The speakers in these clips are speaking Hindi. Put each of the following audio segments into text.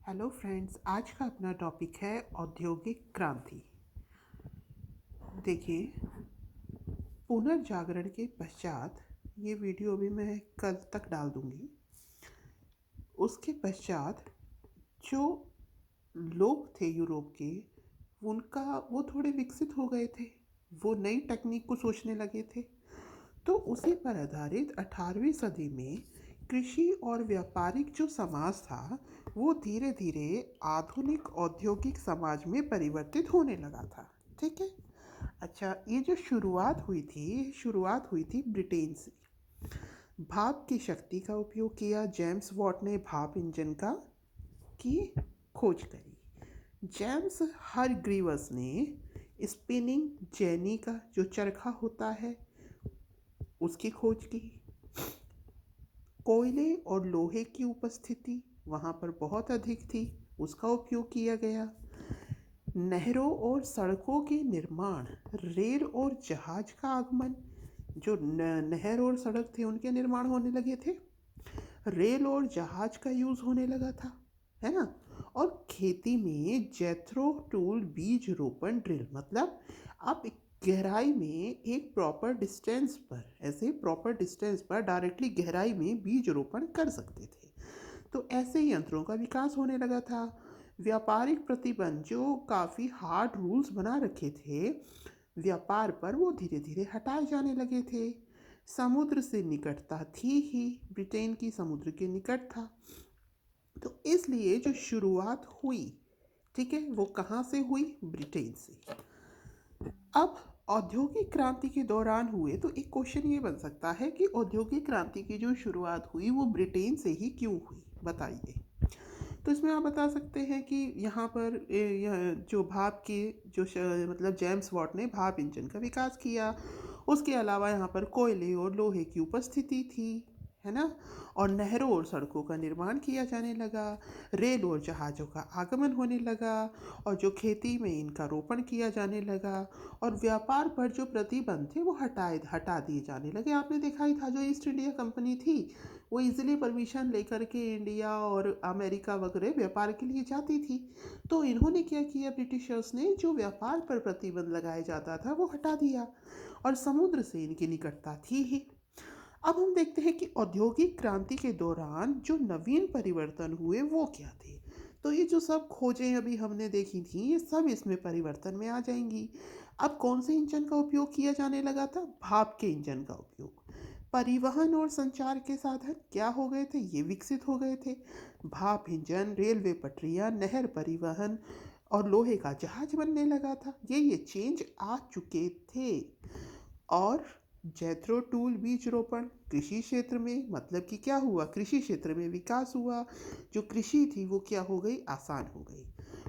हेलो फ्रेंड्स, आज का अपना टॉपिक है औद्योगिक क्रांति। देखिए, पुनर्जागरण के पश्चात ये वीडियो अभी मैं कल तक डाल दूंगी। उसके पश्चात जो लोग थे यूरोप के, उनका वो थोड़े विकसित हो गए थे। वो नई टेक्निक को सोचने लगे थे। तो उसी पर आधारित 18वीं सदी में कृषि और व्यापारिक जो समाज था, वो धीरे धीरे आधुनिक औद्योगिक समाज में परिवर्तित होने लगा था। ठीक है। अच्छा, ये जो शुरुआत हुई थी ब्रिटेन से। भाप की शक्ति का उपयोग किया। जेम्स वॉट ने भाप इंजन का की खोज करी। जेम्स हरग्रीव्स ने स्पिनिंग जेनी का जो चरखा होता है उसकी खोज की। कोयले और लोहे की उपस्थिति वहाँ पर बहुत अधिक थी, उसका उपयोग किया गया। नहरों और सड़कों के निर्माण, रेल और जहाज का आगमन। जो नहर और सड़क थे उनके निर्माण होने लगे थे। रेल और जहाज का यूज़ होने लगा था, है ना। और खेती में जेथरो टूल, बीज रोपण ड्रिल, मतलब आप गहराई में एक प्रॉपर डिस्टेंस पर डायरेक्टली गहराई में बीज रोपण कर सकते थे। तो ऐसे यंत्रों का विकास होने लगा था। व्यापारिक प्रतिबंध, जो काफ़ी हार्ड रूल्स बना रखे थे व्यापार पर, वो धीरे धीरे हटाए जाने लगे थे। समुद्र से निकटता थी ही, ब्रिटेन की समुद्र के निकट था। तो इसलिए जो शुरुआत हुई, ठीक है, वो कहाँ से हुई? ब्रिटेन से। अब औद्योगिक क्रांति के दौरान हुए तो एक क्वेश्चन ये बन सकता है कि औद्योगिक क्रांति की जो शुरुआत हुई वो ब्रिटेन से ही क्यों हुई, बताइए। तो इसमें आप बता सकते हैं कि यहाँ पर जो भाप के मतलब जेम्स वॉट ने भाप इंजन का विकास किया। उसके अलावा यहाँ पर कोयले और लोहे की उपस्थिति थी, है ना। और नहरों और सड़कों का निर्माण किया जाने लगा। रेल और जहाज़ों का आगमन होने लगा। और जो खेती में इनका रोपण किया जाने लगा। और व्यापार पर जो प्रतिबंध थे वो हटा दिए जाने लगे। आपने देखा ही था, जो ईस्ट इंडिया कंपनी थी वो इजीली परमिशन लेकर के इंडिया और अमेरिका वगैरह व्यापार के लिए जाती थी। तो इन्होंने क्या किया, ब्रिटिशर्स ने जो व्यापार पर प्रतिबंध लगाया जाता था वो हटा दिया। और समुद्र से इनकी निकटता थी ही। अब हम देखते हैं कि औद्योगिक क्रांति के दौरान जो नवीन परिवर्तन हुए वो क्या थे। तो ये जो सब खोजें अभी हमने देखी थी, ये सब इसमें परिवर्तन में आ जाएंगी। अब कौन से इंजन का उपयोग किया जाने लगा था? भाप के इंजन का उपयोग। परिवहन और संचार के साधन क्या हो गए थे? ये विकसित हो गए थे। भाप इंजन, रेलवे पटरियां, नहर परिवहन और लोहे का जहाज बनने लगा था। ये चेंज आ चुके थे। और जैथरो टूल, बीज रोपण, कृषि क्षेत्र में, मतलब कि क्या हुआ, कृषि क्षेत्र में विकास हुआ। जो कृषि थी वो क्या हो गई, आसान हो गई।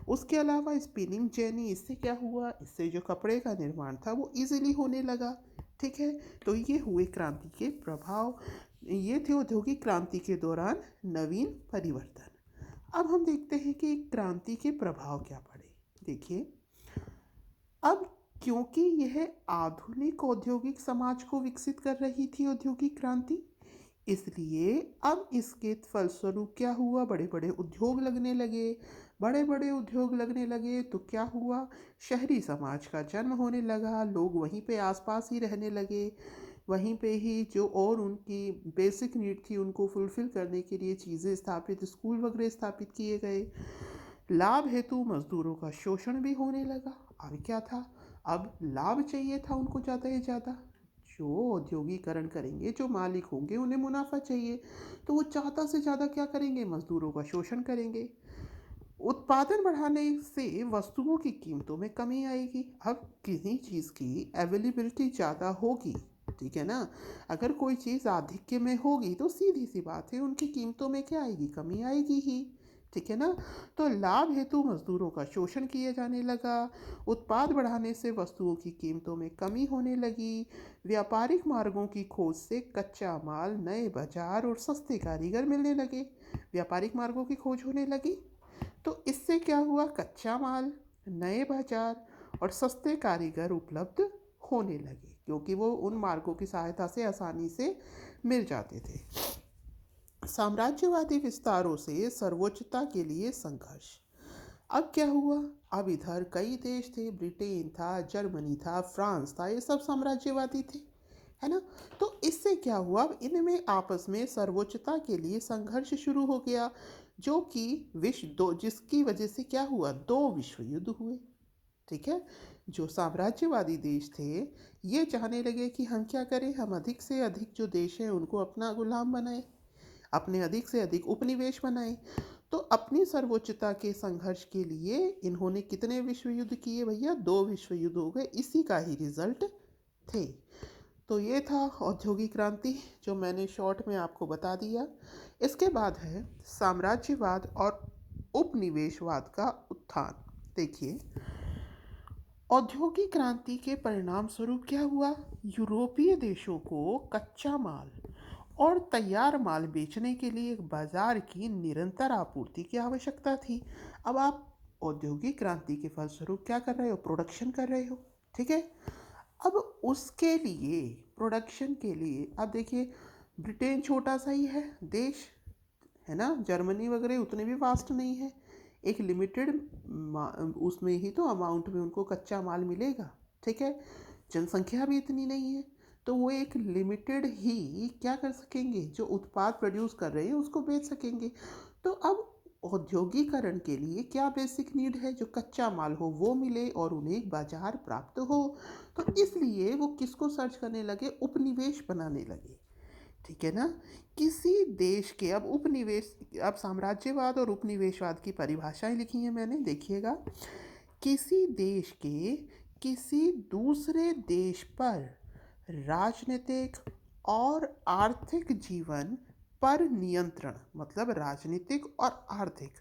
उसके अलावा स्पिनिंग जेनी, इससे क्या हुआ, इससे जो कपड़े का निर्माण था वो इजीली होने लगा। ठीक है। तो ये हुए क्रांति के प्रभाव। ये थे औद्योगिक क्रांति के दौरान नवीन परिवर्तन। अब हम देखते हैं कि क्रांति के प्रभाव क्या पड़े। देखिए, अब क्योंकि यह आधुनिक औद्योगिक समाज को विकसित कर रही थी औद्योगिक क्रांति, इसलिए अब इसके फलस्वरूप क्या हुआ, बड़े बड़े उद्योग लगने लगे। बड़े बड़े उद्योग लगने लगे तो क्या हुआ, शहरी समाज का जन्म होने लगा। लोग वहीं पे आसपास ही रहने लगे। वहीं पे ही जो और उनकी बेसिक नीड थी उनको फुलफिल करने के लिए चीज़ें स्थापित, स्कूल वगैरह स्थापित किए गए। लाभ हेतु मजदूरों का शोषण भी होने लगा। अब क्या था, अब लाभ चाहिए था उनको ज़्यादा से ज़्यादा। जो औद्योगिकरण करेंगे, जो मालिक होंगे, उन्हें मुनाफा चाहिए। तो वो ज़्यादा से ज़्यादा क्या करेंगे, मजदूरों का शोषण करेंगे। उत्पादन बढ़ाने से वस्तुओं की कीमतों में कमी आएगी। अब किसी चीज़ की अवेलेबिलिटी ज़्यादा होगी, ठीक है ना। अगर कोई चीज़ आधिक्य में होगी तो सीधी सी बात है उनकी कीमतों में क्या आएगी, कमी आएगी ही। ठीक है ना। तो लाभ हेतु मजदूरों का शोषण किया जाने लगा। उत्पाद बढ़ाने से वस्तुओं की कीमतों में कमी होने लगी। व्यापारिक मार्गों की खोज से कच्चा माल, नए बाजार और सस्ते कारीगर मिलने लगे। व्यापारिक मार्गों की खोज होने लगी तो इससे क्या हुआ, कच्चा माल, नए बाजार और सस्ते कारीगर उपलब्ध होने लगे, क्योंकि वो उन मार्गों की सहायता से आसानी से मिल जाते थे। साम्राज्यवादी विस्तारों से सर्वोच्चता के लिए संघर्ष। अब क्या हुआ? अब इधर कई देश थे, ब्रिटेन था, जर्मनी था, फ्रांस था, ये सब साम्राज्यवादी थे, है ना? तो इससे क्या हुआ? अब इनमें आपस में सर्वोच्चता के लिए संघर्ष शुरू हो गया, जो कि विश्व दो जिसकी वजह से क्या हुआ? दो विश्व युद्ध हुए। ठीक है। जो साम्राज्यवादी देश थे, ये चाहने लगे कि हम क्या करें, हम अधिक से अधिक जो देश हैं उनको अपना गुलाम बनाए, अपने अधिक से अधिक उपनिवेश बनाए। तो अपनी सर्वोच्चता के संघर्ष के लिए इन्होंने कितने विश्व युद्ध किए भैया? दो विश्व युद्ध हो गए, इसी का ही रिजल्ट थे। तो ये था औद्योगिक क्रांति, जो मैंने शॉर्ट में आपको बता दिया। इसके बाद है साम्राज्यवाद और उपनिवेशवाद का उत्थान। देखिए, औद्योगिक क्रांति के परिणाम स्वरूप क्या हुआ? यूरोपीय देशों को कच्चा माल और तैयार माल बेचने के लिए एक बाजार की निरंतर आपूर्ति की आवश्यकता थी। अब आप औद्योगिक क्रांति के फलस्वरूप क्या कर रहे हो? प्रोडक्शन कर रहे हो। ठीक है। अब उसके लिए, प्रोडक्शन के लिए, अब देखिए, ब्रिटेन छोटा सा ही है देश, है ना? जर्मनी वगैरह उतने भी वास्ट नहीं है। एक लिमिटेड उसमें ही तो अमाउंट में उनको कच्चा माल मिलेगा। ठीक है। जनसंख्या भी इतनी नहीं है, तो वो एक लिमिटेड ही क्या कर सकेंगे, जो उत्पाद प्रोड्यूस कर रहे हैं उसको बेच सकेंगे। तो अब औद्योगिकरण के लिए क्या बेसिक नीड है? जो कच्चा माल हो वो मिले और उन्हें एक बाजार प्राप्त हो। तो इसलिए वो किसको सर्च करने लगे? उपनिवेश बनाने लगे। ठीक है ना? किसी देश के, अब उपनिवेश, अब साम्राज्यवाद और उपनिवेशवाद की परिभाषाएं लिखी हैं मैंने, देखिएगा। किसी देश के किसी दूसरे देश पर राजनीतिक और आर्थिक जीवन पर नियंत्रण, मतलब राजनीतिक और आर्थिक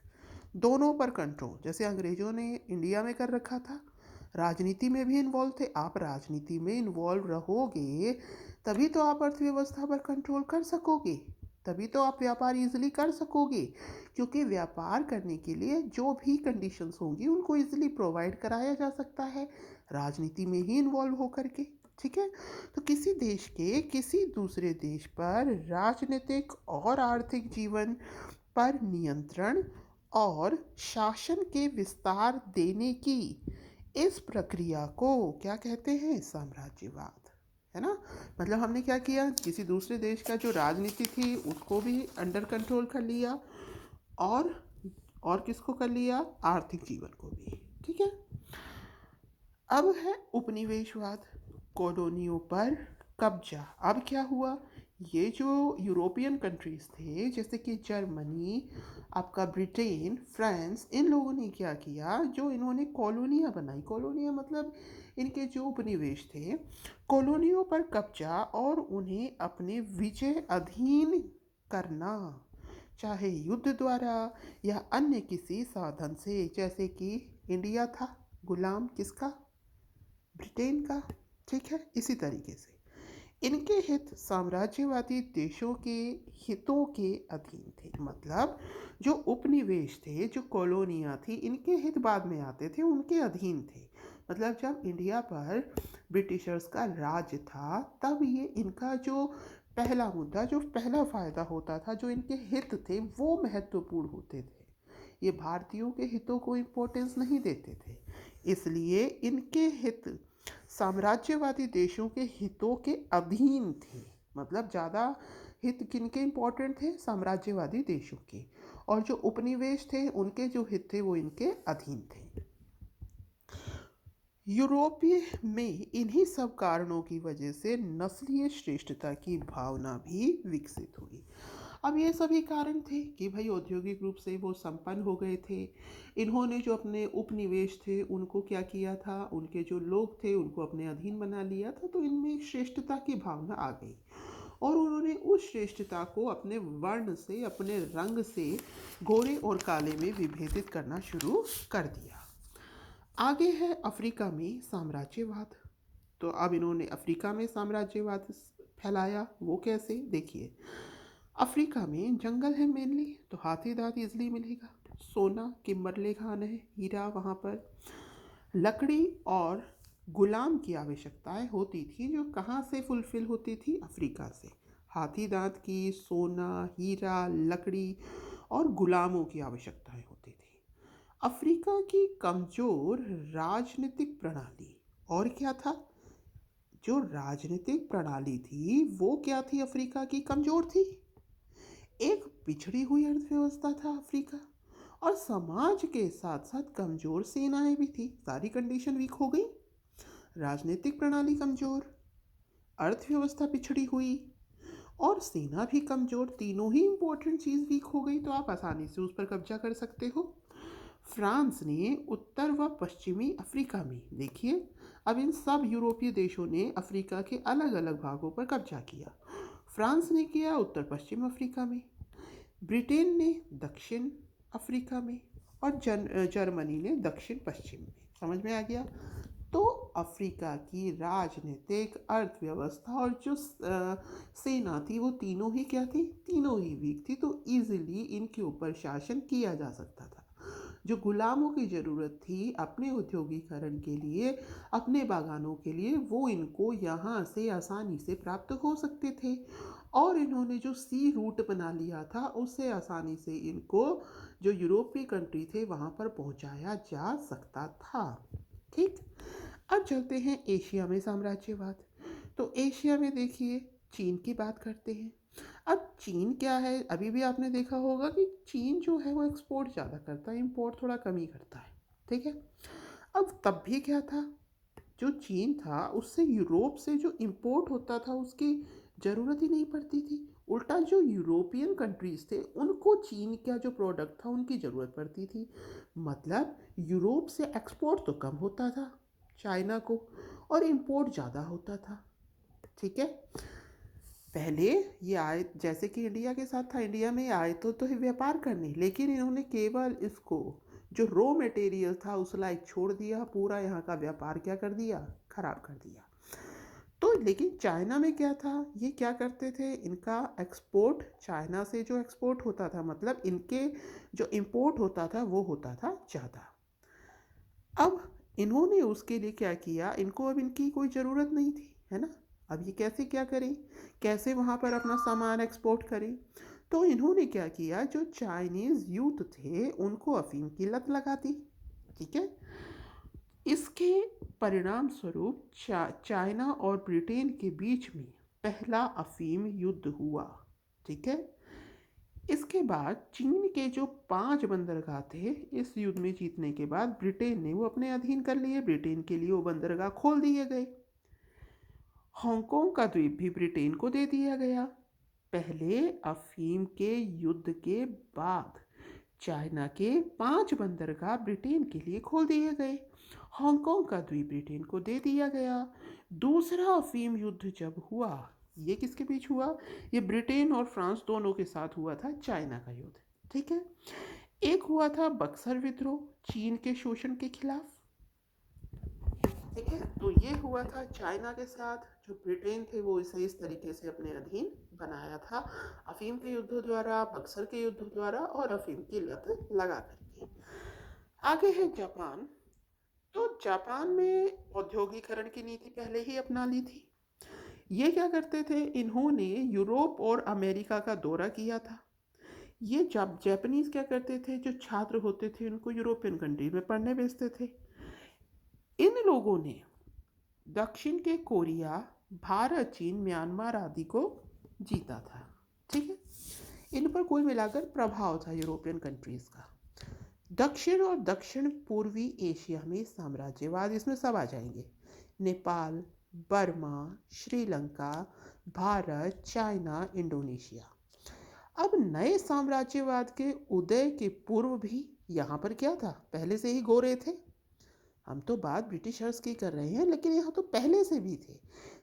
दोनों पर कंट्रोल, जैसे अंग्रेजों ने इंडिया में कर रखा था। राजनीति में भी इन्वॉल्व थे। आप राजनीति में इन्वॉल्व रहोगे तभी तो आप अर्थव्यवस्था पर कंट्रोल कर सकोगे, तभी तो आप व्यापार इजीली कर सकोगे, क्योंकि व्यापार करने के लिए जो भी कंडीशंस होंगी उनको इजीली प्रोवाइड कराया जा सकता है राजनीति में ही इन्वॉल्व होकर के। ठीक है। तो किसी देश के किसी दूसरे देश पर राजनीतिक और आर्थिक जीवन पर नियंत्रण और शासन के विस्तार देने की इस प्रक्रिया को क्या कहते हैं? साम्राज्यवाद, है ना? मतलब हमने क्या किया? किसी दूसरे देश का जो राजनीति थी उसको भी अंडर कंट्रोल कर लिया, और किसको कर लिया? आर्थिक जीवन को भी। ठीक है। अब है उपनिवेशवाद, कॉलोनियों पर कब्जा। अब क्या हुआ? ये जो यूरोपियन कंट्रीज थे, जैसे कि जर्मनी, आपका ब्रिटेन, फ्रांस, इन लोगों ने क्या किया? जो इन्होंने कॉलोनियाँ बनाई, कॉलोनियाँ मतलब इनके जो उपनिवेश थे, कॉलोनियों पर कब्जा और उन्हें अपने विजय अधीन करना, चाहे युद्ध द्वारा या अन्य किसी साधन से। जैसे कि इंडिया था गुलाम किसका? ब्रिटेन का। ठीक है। इसी तरीके से इनके हित साम्राज्यवादी देशों के हितों के अधीन थे। मतलब जो उपनिवेश थे, जो कॉलोनियाँ थी, इनके हित बाद में आते थे, उनके अधीन थे। मतलब जब इंडिया पर ब्रिटिशर्स का राज था, तब ये इनका जो पहला मुद्दा, जो पहला फ़ायदा होता था, जो इनके हित थे, वो महत्वपूर्ण होते थे। ये भारतीयों के हितों को इम्पोर्टेंस नहीं देते थे, इसलिए इनके हित साम्राज्यवादी देशों के हितों के अधीन थे। मतलब ज़्यादा हित किनके इम्पोर्टेंट थे? साम्राज्यवादी देशों के। और जो उपनिवेश थे उनके जो हित थे वो इनके अधीन थे। यूरोपीय में इन्हीं सब कारणों की वजह से नस्लीय श्रेष्ठता की भावना भी विकसित हुई। अब ये सभी कारण थे कि भाई औद्योगिक रूप से वो संपन्न हो गए थे। इन्होंने जो अपने उपनिवेश थे उनको क्या किया था? उनके जो लोग थे उनको अपने अधीन बना लिया था, तो इनमें श्रेष्ठता की भावना आ गई और उन्होंने उस श्रेष्ठता को अपने वर्ण से, अपने रंग से, गोरे और काले में विभेदित करना शुरू कर दिया। आगे है अफ्रीका में साम्राज्यवाद। तो अब इन्होंने अफ्रीका में साम्राज्यवाद फैलाया। वो कैसे? देखिए, अफ्रीका में जंगल है मेनली, तो हाथी दांत इजली मिलेगा। सोना, किम्बरले खान है, हीरा वहाँ पर। लकड़ी और गुलाम की आवश्यकताएं होती थी, जो कहाँ से फुलफिल होती थी? अफ्रीका से। हाथी दांत की, सोना, हीरा, लकड़ी और गुलामों की आवश्यकताएं होती थी। अफ्रीका की कमजोर राजनीतिक प्रणाली और क्या था, जो राजनीतिक प्रणाली थी वो क्या थी, अफ्रीका की कमजोर थी। एक पिछड़ी हुई अर्थव्यवस्था था अफ्रीका, और समाज के साथ साथ कमजोर सेनाएं भी थी। सारी कंडीशन वीक हो गई, राजनीतिक प्रणाली कमजोर, अर्थव्यवस्था पिछड़ी हुई और सेना भी कमजोर। तीनों ही इंपॉर्टेंट चीज वीक हो गई, तो आप आसानी से उस पर कब्जा कर सकते हो। फ्रांस ने उत्तर व पश्चिमी अफ्रीका में, देखिए अब इन सब यूरोपीय देशों ने अफ्रीका के अलग अलग भागों पर कब्जा किया। फ्रांस ने किया उत्तर पश्चिम अफ्रीका में, ब्रिटेन ने दक्षिण अफ्रीका में, और जर्मनी ने दक्षिण पश्चिम में। समझ में आ गया। तो अफ्रीका की राजनीतिक, अर्थव्यवस्था और जो सेना थी वो तीनों ही क्या थी, तीनों ही वीक थी। तो इजीली इनके ऊपर शासन किया जा सकता था। जो गुलामों की ज़रूरत थी अपने उद्योगीकरण के लिए, अपने बागानों के लिए, वो इनको यहाँ से आसानी से प्राप्त हो सकते थे। और इन्होंने जो सी रूट बना लिया था उससे आसानी से इनको जो यूरोपीय कंट्री थे वहाँ पर पहुँचाया जा सकता था। ठीक। अब चलते हैं एशिया में साम्राज्यवाद। तो एशिया में देखिए चीन की बात करते हैं। अब चीन क्या है, अभी भी आपने देखा होगा कि चीन जो है वो एक्सपोर्ट ज़्यादा करता है, इंपोर्ट थोड़ा कम ही करता है। ठीक है। अब तब भी क्या था, जो चीन था उससे यूरोप से जो इंपोर्ट होता था उसकी ज़रूरत ही नहीं पड़ती थी। उल्टा जो यूरोपियन कंट्रीज थे उनको चीन का जो प्रोडक्ट था उनकी ज़रूरत पड़ती थी। मतलब यूरोप से एक्सपोर्ट तो कम होता था चाइना को, और इंपोर्ट ज़्यादा होता था। ठीक है। पहले ये आए जैसे कि इंडिया के साथ था, इंडिया में आए तो व्यापार करने, लेकिन इन्होंने केवल इसको जो रॉ मटेरियल था उस लायक छोड़ दिया, पूरा यहाँ का व्यापार क्या कर दिया, खराब कर दिया। तो लेकिन चाइना में क्या था, ये क्या करते थे, इनका एक्सपोर्ट चाइना से जो एक्सपोर्ट होता था, मतलब इनके जो इंपोर्ट होता था वो होता था ज़्यादा। अब इन्होंने उसके लिए क्या किया, इनको अब इनकी कोई ज़रूरत नहीं थी, है ना। अब ये कैसे क्या करें, कैसे वहाँ पर अपना सामान एक्सपोर्ट करें। तो इन्होंने क्या किया, जो चाइनीज़ यूथ थे उनको अफीम की लत लगा दी। ठीक है। इसके परिणाम स्वरूप चाइना और ब्रिटेन के बीच में पहला अफीम युद्ध हुआ। ठीक है। इसके बाद चीन के जो 5 बंदरगाह थे इस युद्ध में जीतने के बाद ब्रिटेन ने वो अपने अधीन कर लिए, ब्रिटेन के लिए वो बंदरगाह खोल दिए गए। हांगकांग का द्वीप भी ब्रिटेन को दे दिया गया। पहले अफीम के युद्ध के बाद चाइना के 5 बंदरगाह ब्रिटेन के लिए खोल दिए गए, हांगकांग का द्वीप ब्रिटेन को दे दिया गया। दूसरा अफीम युद्ध जब हुआ, ये किसके बीच हुआ, ये ब्रिटेन और फ्रांस दोनों के साथ हुआ था, चाइना का युद्ध। ठीक है। एक हुआ था बक्सर विद्रोह, चीन के शोषण के खिलाफ। ठीक है। तो ये हुआ था चाइना के साथ, जो ब्रिटेन थे वो इसे इस तरीके से अपने अधीन बनाया था, अफीम के युद्ध द्वारा, बक्सर के युद्ध द्वारा और अफीम की लत लगा करके। आगे है जापान। तो जापान में औद्योगिकरण की नीति पहले ही अपना ली थी। ये क्या करते थे, इन्होंने यूरोप और अमेरिका का दौरा किया था। ये जब जापानीज क्या करते थे, जो छात्र होते थे उनको यूरोपियन कंट्री में पढ़ने भेजते थे। इन लोगों ने दक्षिण के कोरिया, भारत, चीन, म्यांमार आदि को जीता था। ठीक है। इन पर कुल मिलाकर प्रभाव था यूरोपियन कंट्रीज का। दक्षिण और दक्षिण पूर्वी एशिया में साम्राज्यवाद, इसमें सब आ जाएंगे, Nepal, Burma, Sri Lanka, Bharat, China, Indonesia. अब नए साम्राज्यवाद के उदय के पूर्व भी यहाँ पर क्या था, पहले से ही गोरे थे। हम तो बात ब्रिटिशर्स की कर रहे हैं, लेकिन यहाँ तो पहले से भी थे।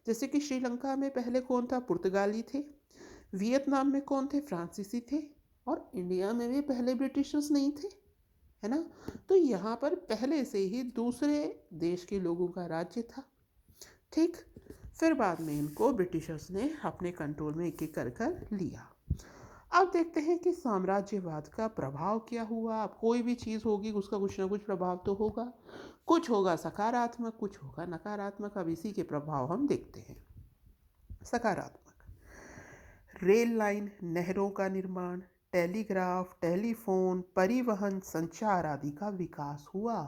जैसे कि श्रीलंका में पहले कौन था, पुर्तगाली थे। वियतनाम में कौन थे, फ्रांसीसी थे। और इंडिया में भी पहले ब्रिटिशर्स नहीं थे, है ना। तो यहाँ पर पहले से ही दूसरे देश के लोगों का राज्य था। ठीक। फिर बाद में इनको ब्रिटिशर्स ने अपने कंट्रोल में एक एक कर कर लिया। अब देखते हैं कि साम्राज्यवाद का प्रभाव क्या हुआ। अब कोई भी चीज़ होगी उसका कुछ ना कुछ प्रभाव तो होगा, कुछ होगा सकारात्मक, कुछ होगा नकारात्मक। अब इसी के प्रभाव हम देखते हैं। सकारात्मक, रेल लाइन, नहरों का निर्माण, टेलीग्राफ, टेलीफोन, परिवहन, संचार आदि का विकास हुआ।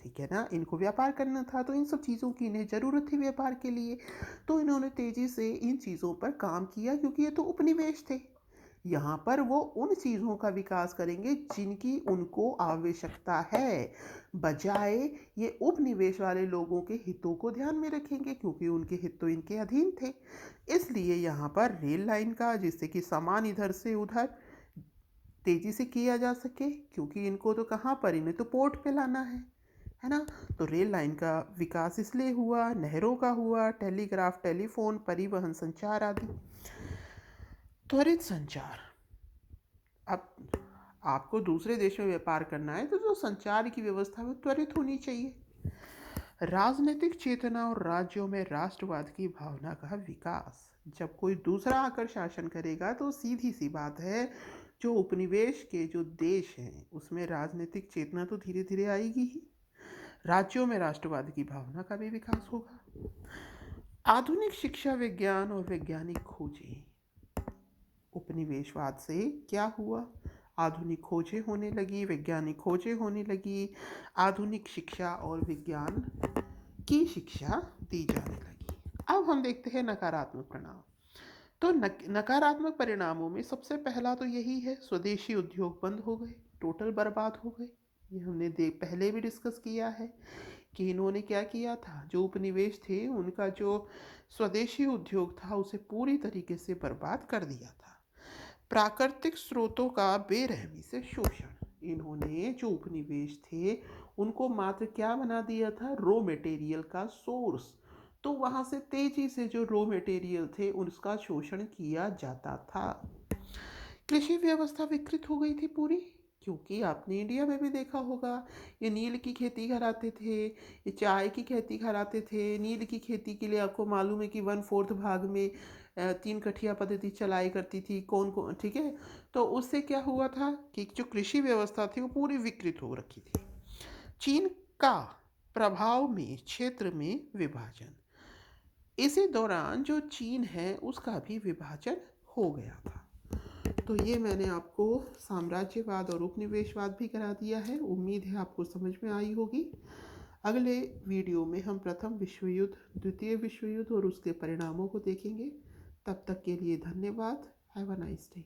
ठीक है ना, इनको व्यापार करना था तो इन सब चीज़ों की इन्हें ज़रूरत थी व्यापार के लिए। तो इन्होंने तेज़ी से इन चीज़ों पर काम किया क्योंकि ये तो उपनिवेश थे। यहाँ पर वो उन चीज़ों का विकास करेंगे जिनकी उनको आवश्यकता है, बजाय ये उपनिवेश वाले लोगों के हितों को ध्यान में रखेंगे क्योंकि उनके हित तो इनके अधीन थे। इसलिए यहाँ पर रेल लाइन का, जिससे कि सामान इधर से उधर तेज़ी से किया जा सके, क्योंकि इनको तो कहाँ पर, इन्हें तो पोर्ट पे लाना है ना। तो रेल लाइन का विकास इसलिए हुआ, नहरों का हुआ, टेलीग्राफ, टेलीफोन, परिवहन, संचार आदि। त्वरित संचार, अब आपको दूसरे देश में व्यापार करना है तो जो संचार की व्यवस्था है त्वरित होनी चाहिए। राजनीतिक चेतना और राज्यों में राष्ट्रवाद की भावना का विकास, जब कोई दूसरा आकर शासन करेगा तो सीधी सी बात है, जो उपनिवेश के जो देश हैं उसमें राजनीतिक चेतना तो धीरे धीरे आएगी ही। राज्यों में राष्ट्रवाद की भावना का भी विकास होगा। आधुनिक शिक्षा, विज्ञान और वैज्ञानिक खोजें, उपनिवेशवाद से क्या हुआ, आधुनिक खोजें होने लगी, वैज्ञानिक खोजें होने लगी, आधुनिक शिक्षा और विज्ञान की शिक्षा दी जाने लगी। अब हम देखते हैं नकारात्मक परिणाम। तो नकारात्मक परिणामों में सबसे पहला तो यही है, स्वदेशी उद्योग बंद हो गए, टोटल बर्बाद हो गए। ये हमने पहले भी डिस्कस किया है कि इन्होंने क्या किया था, जो उपनिवेश थे उनका जो स्वदेशी उद्योग था उसे पूरी तरीके से बर्बाद कर दिया था। प्राकृतिक स्रोतों का बेरहमी से शोषण, इन्होंने जो उपनिवेश थे उनको मात्र क्या बना दिया था, रॉ मटेरियल का सोर्स। तो वहाँ से तेजी से जो रॉ मटेरियल थे उसका शोषण किया जाता था। कृषि व्यवस्था विकृत हो गई थी पूरी, क्योंकि आपने इंडिया में भी देखा होगा, ये नील की खेती कराते थे, ये चाय की खेती कराते थे। नील की खेती के लिए आपको मालूम है कि 1/4 भाग में 3 कठिया पद्धति चलाई करती थी कौन कौन, ठीक है। तो उससे क्या हुआ था कि जो कृषि व्यवस्था थी वो पूरी विकृत हो रखी थी। चीन का प्रभाव में क्षेत्र में विभाजन, इसी दौरान जो चीन है उसका भी विभाजन हो गया था। तो ये मैंने आपको साम्राज्यवाद और उपनिवेशवाद भी करा दिया है, उम्मीद है आपको समझ में आई होगी। अगले वीडियो में हम प्रथम विश्व युद्ध, द्वितीय विश्व युद्ध और उसके परिणामों को देखेंगे। तब तक के लिए धन्यवाद। Have a nice day.